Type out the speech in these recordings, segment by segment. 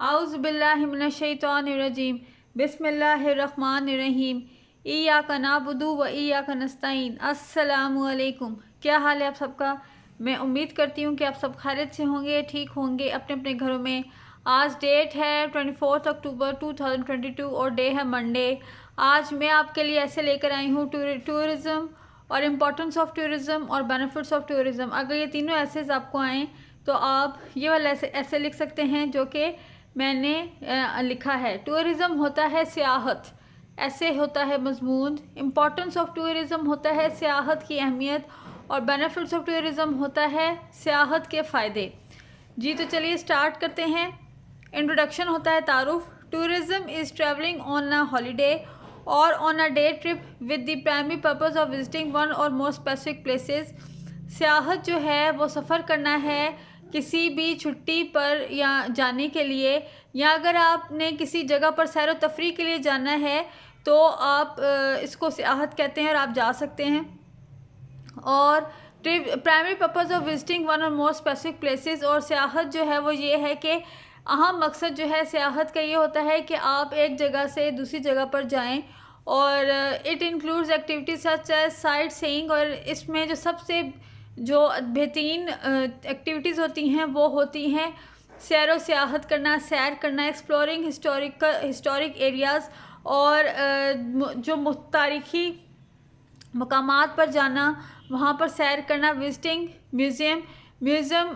आउज़ुबिल्लाहिमिनश्शैतानिर्रजीम बिस्मिल्लाहिर्रहमानिर्रहीम इय्याका नअबुदु व इय्याका नस्तईन। अस्सलामु अलैकुम। क्या हाल है आप सबका? मैं उम्मीद करती हूँ कि आप सब खैरियत से होंगे, ठीक होंगे अपने अपने घरों में। आज डेट है 24 अक्टूबर 2022 और डे है मंडे। आज मैं आपके लिए ऐसे लेकर आई हूँ टूरिज़्म और इम्पोर्टेंस ऑफ टूरिज़्म और बेनिफिट्स ऑफ टूरिज़्म। अगर ये तीनों ऐसे आपको आएँ तो आप ये वाला ऐसे लिख सकते हैं जो कि मैंने लिखा है। टूरिज़्म होता है सियाहत, ऐसे होता है मजमून। इम्पोर्टेंस ऑफ टूरिज़्म होता है सियाहत की अहमियत और बेनिफिट्स ऑफ टूरिज़्म होता है सियाहत के फ़ायदे। जी तो चलिए स्टार्ट करते हैं। इंट्रोडक्शन होता है तारुफ। Tourism is travelling on a holiday or on a day trip with the primary purpose of visiting one or more specific places. सियाहत जो है वो सफ़र करना है किसी भी छुट्टी पर या जाने के लिए, या अगर आपने किसी जगह पर सैर व तफरीह के लिए जाना है तो आप इसको सियाहत कहते हैं और आप जा सकते हैं। और trip primary purpose of visiting one or more specific places, और सियाहत जो है वो ये है कि अहम मकसद जो है सियाहत का ये होता है कि आप एक जगह से दूसरी जगह पर जाएं। और it includes activities such as sightseeing, और इसमें जो सबसे जो बेहतरीन एक्टिविटीज़ होती हैं वो होती हैं सैर व सियाहत करना, सैर करना, एक्सप्लोरिंग हिस्टोरिक एरियाज़, और जो तारीख़ी मकामात पर जाना, वहाँ पर सैर करना, विजिटिंग म्यूज़ियम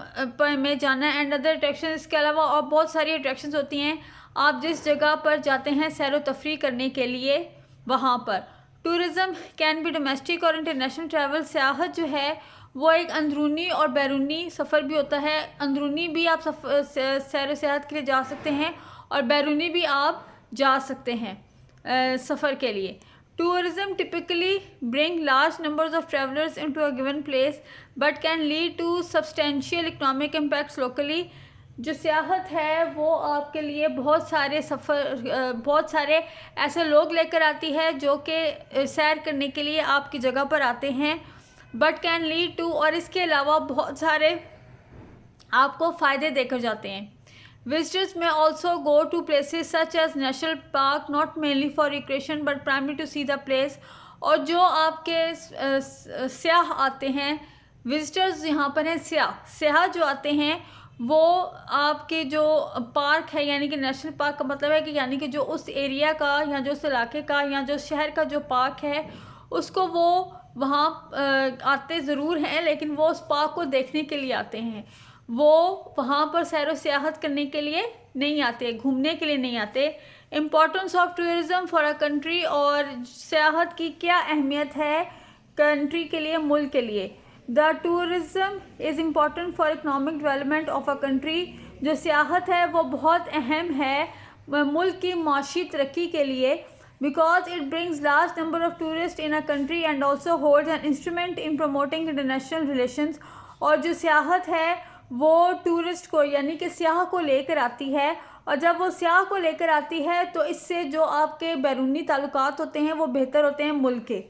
में जाना एंड अदर अट्रैक्शन। इसके अलावा और बहुत सारी अट्रैक्शंस होती हैं आप जिस जगह पर जाते हैं सैर व तफरीह करने के लिए वहाँ पर। टूरिज़्म कैन बी डोमेस्टिक और इंटरनेशनल ट्रैवल। सियाहत जो है वो एक अंदरूनी और बैरूनी सफ़र भी होता है। अंदरूनी भी आप सैर व सियाहत के लिए जा सकते हैं और बैरूनी भी आप जा सकते हैं सफ़र के लिए। Tourism typically bring large numbers of travellers into a given place but can lead to substantial economic impacts locally. जो सियाहत है वो आपके लिए बहुत सारे ऐसे लोग लेकर आती है जो कि सैर करने के लिए आपकी जगह पर आते हैं, बट कैन लीड टू, और इसके अलावा बहुत सारे आपको फ़ायदे देकर जाते हैं। Visitors may also go to places such as national park not mainly for recreation but primarily to see the place। और जो आपके सयाह आते हैं, विजिटर्स यहाँ पर हैं सयाह जो आते हैं वो आपके जो पार्क है, यानी कि नेशनल पार्क का मतलब है कि यानी कि जो उस एरिया का या जो उस इलाके का या जो शहर का जो पार्क है उसको वो वहाँ आते ज़रूर हैं, लेकिन वो उस पार्क को देखने के लिए आते हैं। वो वहाँ पर सैर व सियाहत करने के लिए नहीं आते, घूमने के लिए नहीं आते। Importance of tourism for a country, और सियाहत की क्या अहमियत है कंट्री के लिए, मुल्क के लिए। The tourism is important for economic development of a country. जो सियाहत है वो बहुत अहम है मुल्क की माशी तरक्की के लिए, because it brings large number of tourists in a country and also holds an instrument in promoting international relations। और जो सियाहत है वो टूरिस्ट को यानी कि सियाह को लेकर आती है, और जब वो सियाह को लेकर आती है तो इससे जो आपके बैरूनी ताल्लुकात होते हैं वो बेहतर होते हैं मुल्क के।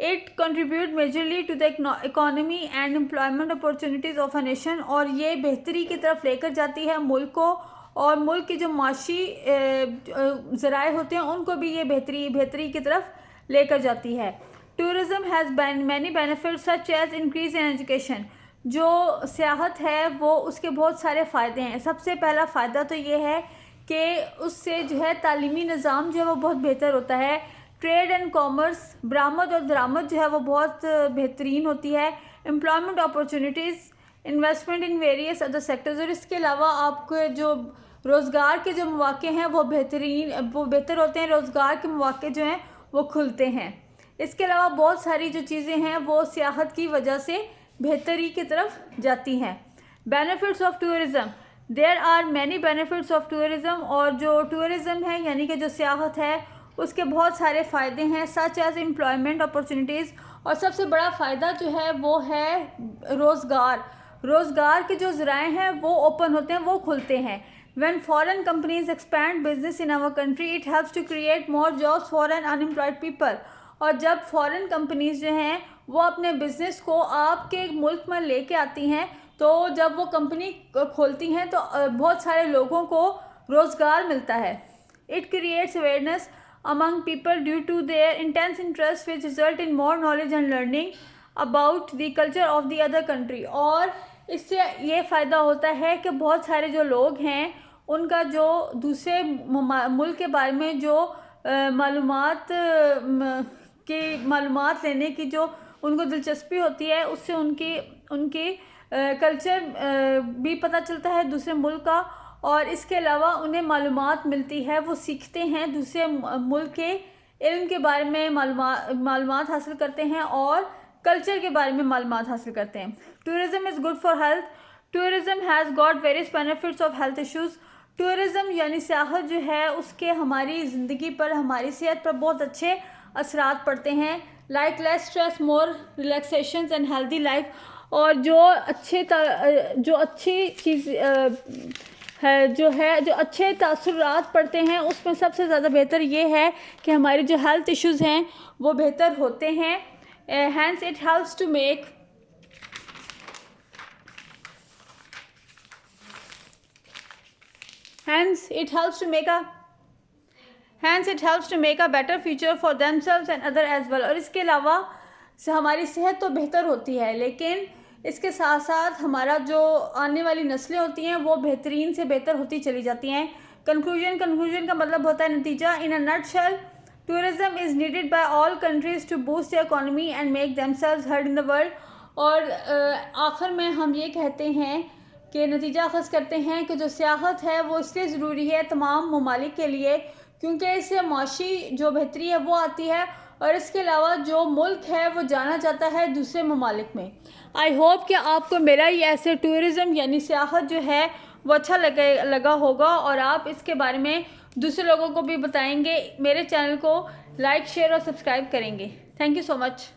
It contribute majorly to the economy and employment opportunities of a nation, और ये बेहतरी की तरफ लेकर जाती है मुल्क को, और मुल्क की जो माशी ज़राए होते हैं उनको भी ये बेहतरी की तरफ लेकर जाती है। Tourism has many benefits such as increase in education. जो सियाहत है वो उसके बहुत सारे फ़ायदे हैं। सबसे पहला फ़ायदा तो ये है कि उससे जो है तालीमी निज़ाम जो है वो बहुत बेहतर होता है। ट्रेड एंड कॉमर्स, बरामद और दरामद जो है वो बहुत बेहतरीन होती है। Employment opportunities, investment in various other sectors, और इसके अलावा आपके जो रोज़गार के जो मौके हैं वो बेहतर होते हैं। रोज़गार के मौके जो हैं वो खुलते हैं। इसके अलावा बहुत सारी जो चीज़ें हैं वो सियाहत की वजह से बेहतरी की तरफ जाती हैं। Benefits of tourism, there are many benefits of tourism. और जो टूरिज़्म है यानी कि जो सियाहत है उसके बहुत सारे फ़ायदे हैं, सच एज एम्प्लॉयमेंट अपॉर्चुनिटीज़। और सबसे बड़ा फ़ायदा जो है वो है रोज़गार के जो ज़राए हैं वो ओपन होते हैं, वो खुलते हैं। When foreign companies expand business in our country, it helps to create more jobs for an unemployed people। और जब फॉरेन कंपनीज़ जो हैं वो अपने बिज़नेस को आपके मुल्क में लेके आती हैं, तो जब वो कंपनी खोलती हैं तो बहुत सारे लोगों को रोज़गार मिलता है। It creates awareness among people due to their intense interest which result in more knowledge and learning about the culture of the other country। और इससे ये फ़ायदा होता है कि बहुत सारे जो लोग हैं उनका जो दूसरे मुल्क के बारे में जो मालूमात लेने की जो उनको दिलचस्पी होती है, उससे उनकी कल्चर भी पता चलता है दूसरे मुल्क का, और इसके अलावा उन्हें मालूमात मिलती है, वो सीखते हैं दूसरे मुल्क के इल्म के बारे में मालूमात हासिल करते हैं और कल्चर के बारे में मालूमात हासिल करते हैं। Tourism is good for health. Tourism has got various benefits of health issues. Tourism यानी सियाहत जो है उसके हमारी ज़िंदगी पर, हमारी सेहत पर बहुत अच्छे असरात पड़ते हैं। Like less stress, more relaxation and healthy life. और जो अच्छी चीज़ जो अच्छे तासुरात पड़ते हैं उसमें सबसे ज़्यादा बेहतर ये है कि हमारी जो हेल्थ इश्यूज़ हैं वो बेहतर होते हैं। Hence it helps to make a better future for themselves and other as well. और इसके अलावा हमारी सेहत तो बेहतर होती है, लेकिन इसके साथ साथ हमारा जो आने वाली नस्लें होती हैं वो बेहतरीन से बेहतर होती चली जाती हैं। कंक्लूजन का मतलब होता है नतीजा। In a nutshell, tourism is needed by all countries to boost the economy and make themselves heard in the world. और आखिर में हम ये कहते हैं कि नतीजा अखज़ करते हैं कि जो सियाहत है वो इसलिए ज़रूरी है तमाम ममालिक के लिए, क्योंकि इससे माशी जो बेहतरी है वो आती है, और इसके अलावा जो मुल्क है वो जाना जाता है दूसरे ममालिक में। आई होप कि आपको मेरा ये ऐसे टूरिज़म यानी सियाहत जो है वो अच्छा लगा होगा, और आप इसके बारे में दूसरे लोगों को भी बताएंगे, मेरे चैनल को लाइक, शेयर और सब्सक्राइब करेंगे। Thank you so much.